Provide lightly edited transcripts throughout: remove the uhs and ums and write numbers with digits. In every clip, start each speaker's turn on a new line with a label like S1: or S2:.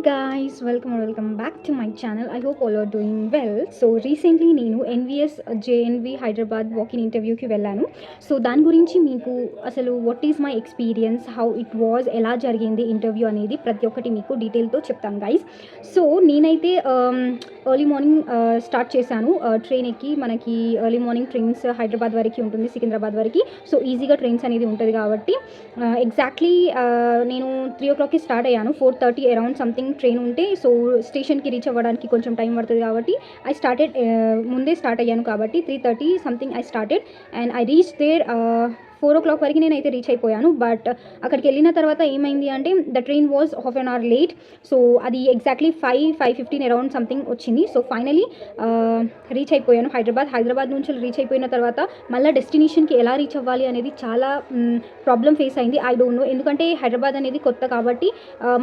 S1: guys, welcome back to my channel. I hope all are doing well. So recently నేను NVS JNV Hyderabad walk-in ఇంటర్వ్యూకి వెళ్ళాను. So దాని గురించి మీకు అసలు what is my experience, how it was, ఎలా జరిగింది ఇంటర్వ్యూ అనేది ప్రతి ఒక్కటి మీకు డీటెయిల్తో చెప్తాను గైస్. సో నేనైతే ఎర్లీ మార్నింగ్ స్టార్ట్ చేశాను. ట్రైన్ ఎక్కి మనకి ఎర్లీ మార్నింగ్ ట్రైన్స్ హైదరాబాద్ వరకు ఉంటుంది, సికింద్రాబాద్ వరకు. సో ఈజీగా ట్రైన్స్ అనేది ఉంటుంది కాబట్టి ఎగ్జాక్ట్లీ నేను 3 o'clockకి స్టార్ట్ అయ్యాను. 4:30 అరౌండ్ సంథింగ్ ట్రైన్ ఉంటే, సో స్టేషన్కి రీచ్ అవ్వడానికి కొంచెం టైం పడుతుంది కాబట్టి ముందే స్టార్ట్ అయ్యాను కాబట్టి 3:30 something I started and I reach there 4 o'clock వరకు నేనైతే రీచ్ అయిపోయాను. బట్ అక్కడికి వెళ్ళిన తర్వాత ఏమైంది అంటే the train was half an hour late. So అది ఎగ్జాక్ట్లీ 5:15 అరౌండ్ సంథింగ్ వచ్చింది. సో ఫైనలీ రీచ్ అయిపోయాను హైదరాబాద్ నుంచి రీచ్ అయిపోయిన తర్వాత మళ్ళీ డెస్టినేషన్కి ఎలా రీచ్ అవ్వాలి అనేది చాలా ప్రాబ్లం ఫేస్ అయింది. ఐ డోంట్ నో, ఎందుకంటే హైదరాబాద్ అనేది కొత్త కాబట్టి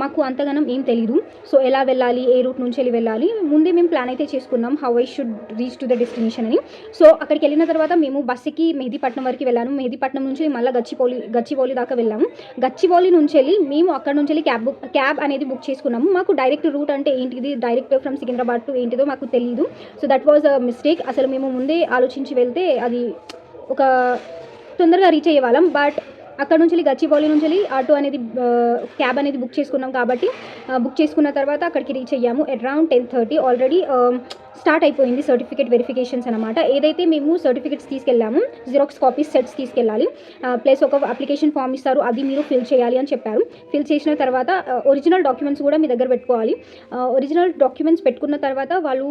S1: మాకు అంతగానం ఏం తెలీదు. సో ఎలా వెళ్ళాలి, ఏ రూట్ నుంచి వెళ్ళాలి, ముందే మేము ప్లాన్ అయితే చేసుకున్నాం how I should reach to the destination అని. సో అక్కడికి వెళ్ళిన తర్వాత మేము బస్సుకి మెహదీపట్నం వరకు వెళ్ళాను. మెహదీపట్నం నుంచి మళ్ళీ గచ్చిబౌలి దాకా వెళ్ళాము. గచ్చిబౌలి నుంచి వెళ్ళి మేము అక్కడ నుంచి వెళ్ళి క్యాబ్ అనేది బుక్ చేసుకున్నాము. మాకు డైరెక్ట్ రూట్ అంటే ఏంటిది, డైరెక్ట్ ఫ్రమ్ సికింద్రాబాద్ టు ఏంటిదో మాకు తెలియదు. So that was a mistake. అసలు మేము ముందే ఆలోచించి వెళ్తే అది ఒక తొందరగా రీచ్ అయ్యే వాళ్ళం. బట్ అక్కడ నుంచి గచ్చిబౌలి నుంచి ఆటో అనేది క్యాబ్ అనేది బుక్ చేసుకున్నాం కాబట్టి బుక్ చేసుకున్న తర్వాత అక్కడికి రీచ్ అయ్యాము అరౌండ్ 10:30. ఆల్రెడీ స్టార్ట్ అయిపోయింది సర్టిఫికేట్ వెరిఫికేషన్స్ అనమాట. ఏదైతే మేము సర్టిఫికేట్స్ తీసుకెళ్ళాము, జిరాక్స్ కాపీస్ సెట్స్ తీసుకెళ్ళాలి, ప్లస్ ఒక అప్లికేషన్ ఫామ్ ఇస్తారు, అది మీరు ఫిల్ చేయాలి అని చెప్పారు. ఫిల్ చేసిన తర్వాత ఒరిజినల్ డాక్యుమెంట్స్ కూడా మీ దగ్గర పెట్టుకోవాలి. ఒరిజినల్ డాక్యుమెంట్స్ పెట్టుకున్న తర్వాత వాళ్ళు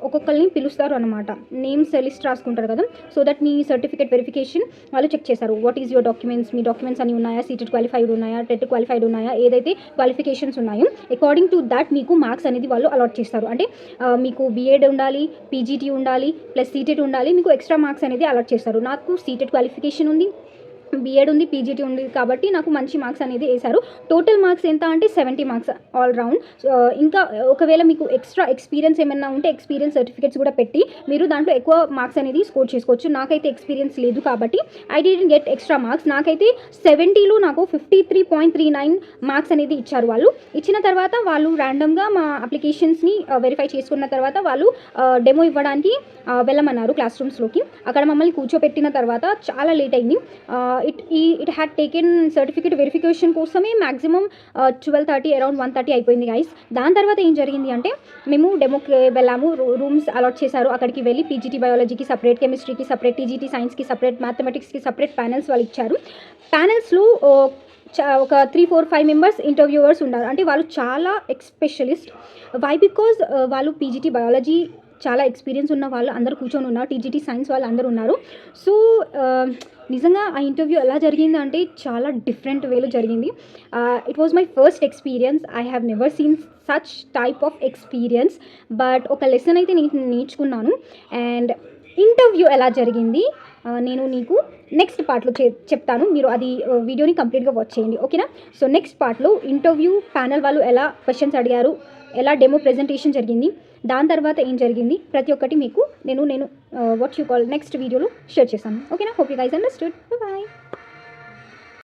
S1: ఒక్కొక్కరిని పిలుస్తారు అనమాట. నేమ్స్ లిస్ట్ రాసుకుంటారు కదా, so that me certificate verification వాళ్ళు చెక్ చేస్తారు. What is your documents, me documents అన్ని ఉన్నాయా, సీటెడ్ క్వాలిఫైడ్ ఉన్నాయా, టెట్ క్వాలిఫైడ్ ఉన్నాయా, ఏదైతే క్వాలిఫికేషన్స్ ఉన్నాయో అకార్డింగ్ టు దట్ మీకు మార్క్స్ అనేది వాళ్ళు అలాట్ చేస్తారు. అంటే మీకు బీఎడ్ ఉండాలి, పీజీటీ ఉండాలి, ప్లస్ సీటెట్ ఉండాలి, మీకు ఎక్స్ట్రా మార్క్స్ అనేది అలాట్ చేస్తారు. నాకు సీటెట్ క్వాలిఫికేషన్ ఉంది, బీఎడ్ ఉంది, పీజీటీ ఉంది కాబట్టి నాకు మంచి మార్క్స్ అనేది వేశారు. టోటల్ మార్క్స్ ఎంత అంటే 70 మార్క్స్ ఆల్ రౌండ్. ఇంకా ఒకవేళ మీకు ఎక్స్ట్రా ఎక్స్పీరియన్స్ ఏమైనా ఉంటే ఎక్స్పీరియన్స్ సర్టిఫికేట్స్ కూడా పెట్టి మీరు దాంట్లో ఎక్కువ మార్క్స్ అనేది స్కోర్ చేసుకోవచ్చు. నాకైతే ఎక్స్పీరియన్స్ లేదు కాబట్టి I didn't get extra marks. నాకైతే 70లో నాకు 53.39 మార్క్స్ అనేది ఇచ్చారు వాళ్ళు. ఇచ్చిన తర్వాత వాళ్ళు ర్యాండమ్గా మా అప్లికేషన్స్ని వెరిఫై చేసుకున్న తర్వాత వాళ్ళు డెమో ఇవ్వడానికి వెళ్ళమన్నారు క్లాస్ రూమ్స్లోకి. అక్కడ మమ్మల్ని కూర్చోపెట్టిన తర్వాత చాలా లేట్ అయింది. It had taken certificate verification కోసమే మ్యాక్సిమం 12:30 అరౌండ్ 1:30 అయిపోయింది గైస్. దాని తర్వాత ఏం జరిగింది అంటే మేము డెమోకి వెళ్ళాము, రూమ్స్ అలాట్ చేశారు. అక్కడికి వెళ్ళి పీజీటీ బయాలజీకి సపరేట్, కెమిస్ట్రీకి సపరేట్, టీజీటీ సైన్స్కి సపరేట్, మ్యాథమెటిక్స్కి సపరేట్ ప్యానెల్స్ వాళ్ళు ఇచ్చారు. ప్యానెల్స్లో ఒక 3-4-5 మెంబర్స్ ఇంటర్వ్యూవర్స్ ఉన్నారు. అంటే వాళ్ళు చాలా ఎక్స్పెషలిస్ట్. వై బికాజ్ వాళ్ళు పీజీటీ బయాలజీ చాలా ఎక్స్పీరియన్స్ ఉన్న వాళ్ళు అందరూ కూర్చొని ఉన్నారు, టీజీటీ సైన్స్ వాళ్ళు అందరూ ఉన్నారు. సో నిజంగా ఆ ఇంటర్వ్యూ ఎలా జరిగింది అంటే చాలా డిఫరెంట్ వేలో జరిగింది. It was my first experience. I have never seen such type of experience. But ఒక లెసన్ అయితే నేను నేర్చుకున్నాను. అండ్ ఇంటర్వ్యూ ఎలా జరిగింది నేను నీకు నెక్స్ట్ పార్ట్లో చెప్తాను. మీరు అది వీడియోని కంప్లీట్గా వాచ్ చేయండి, ఓకేనా? సో నెక్స్ట్ పార్ట్లో ఇంటర్వ్యూ ప్యానల్ వాళ్ళు ఎలా క్వశ్చన్స్ అడిగారు, ఎలా డెమో ప్రెజెంటేషన్ జరిగింది, దాని తర్వాత ఏం జరిగింది, ప్రతి ఒక్కటి మీకు నేను వాట్ యూ కాల్ నెక్స్ట్ వీడియోలో షేర్ చేస్తాను, ఓకేనా? Hope you guys understood. Bye.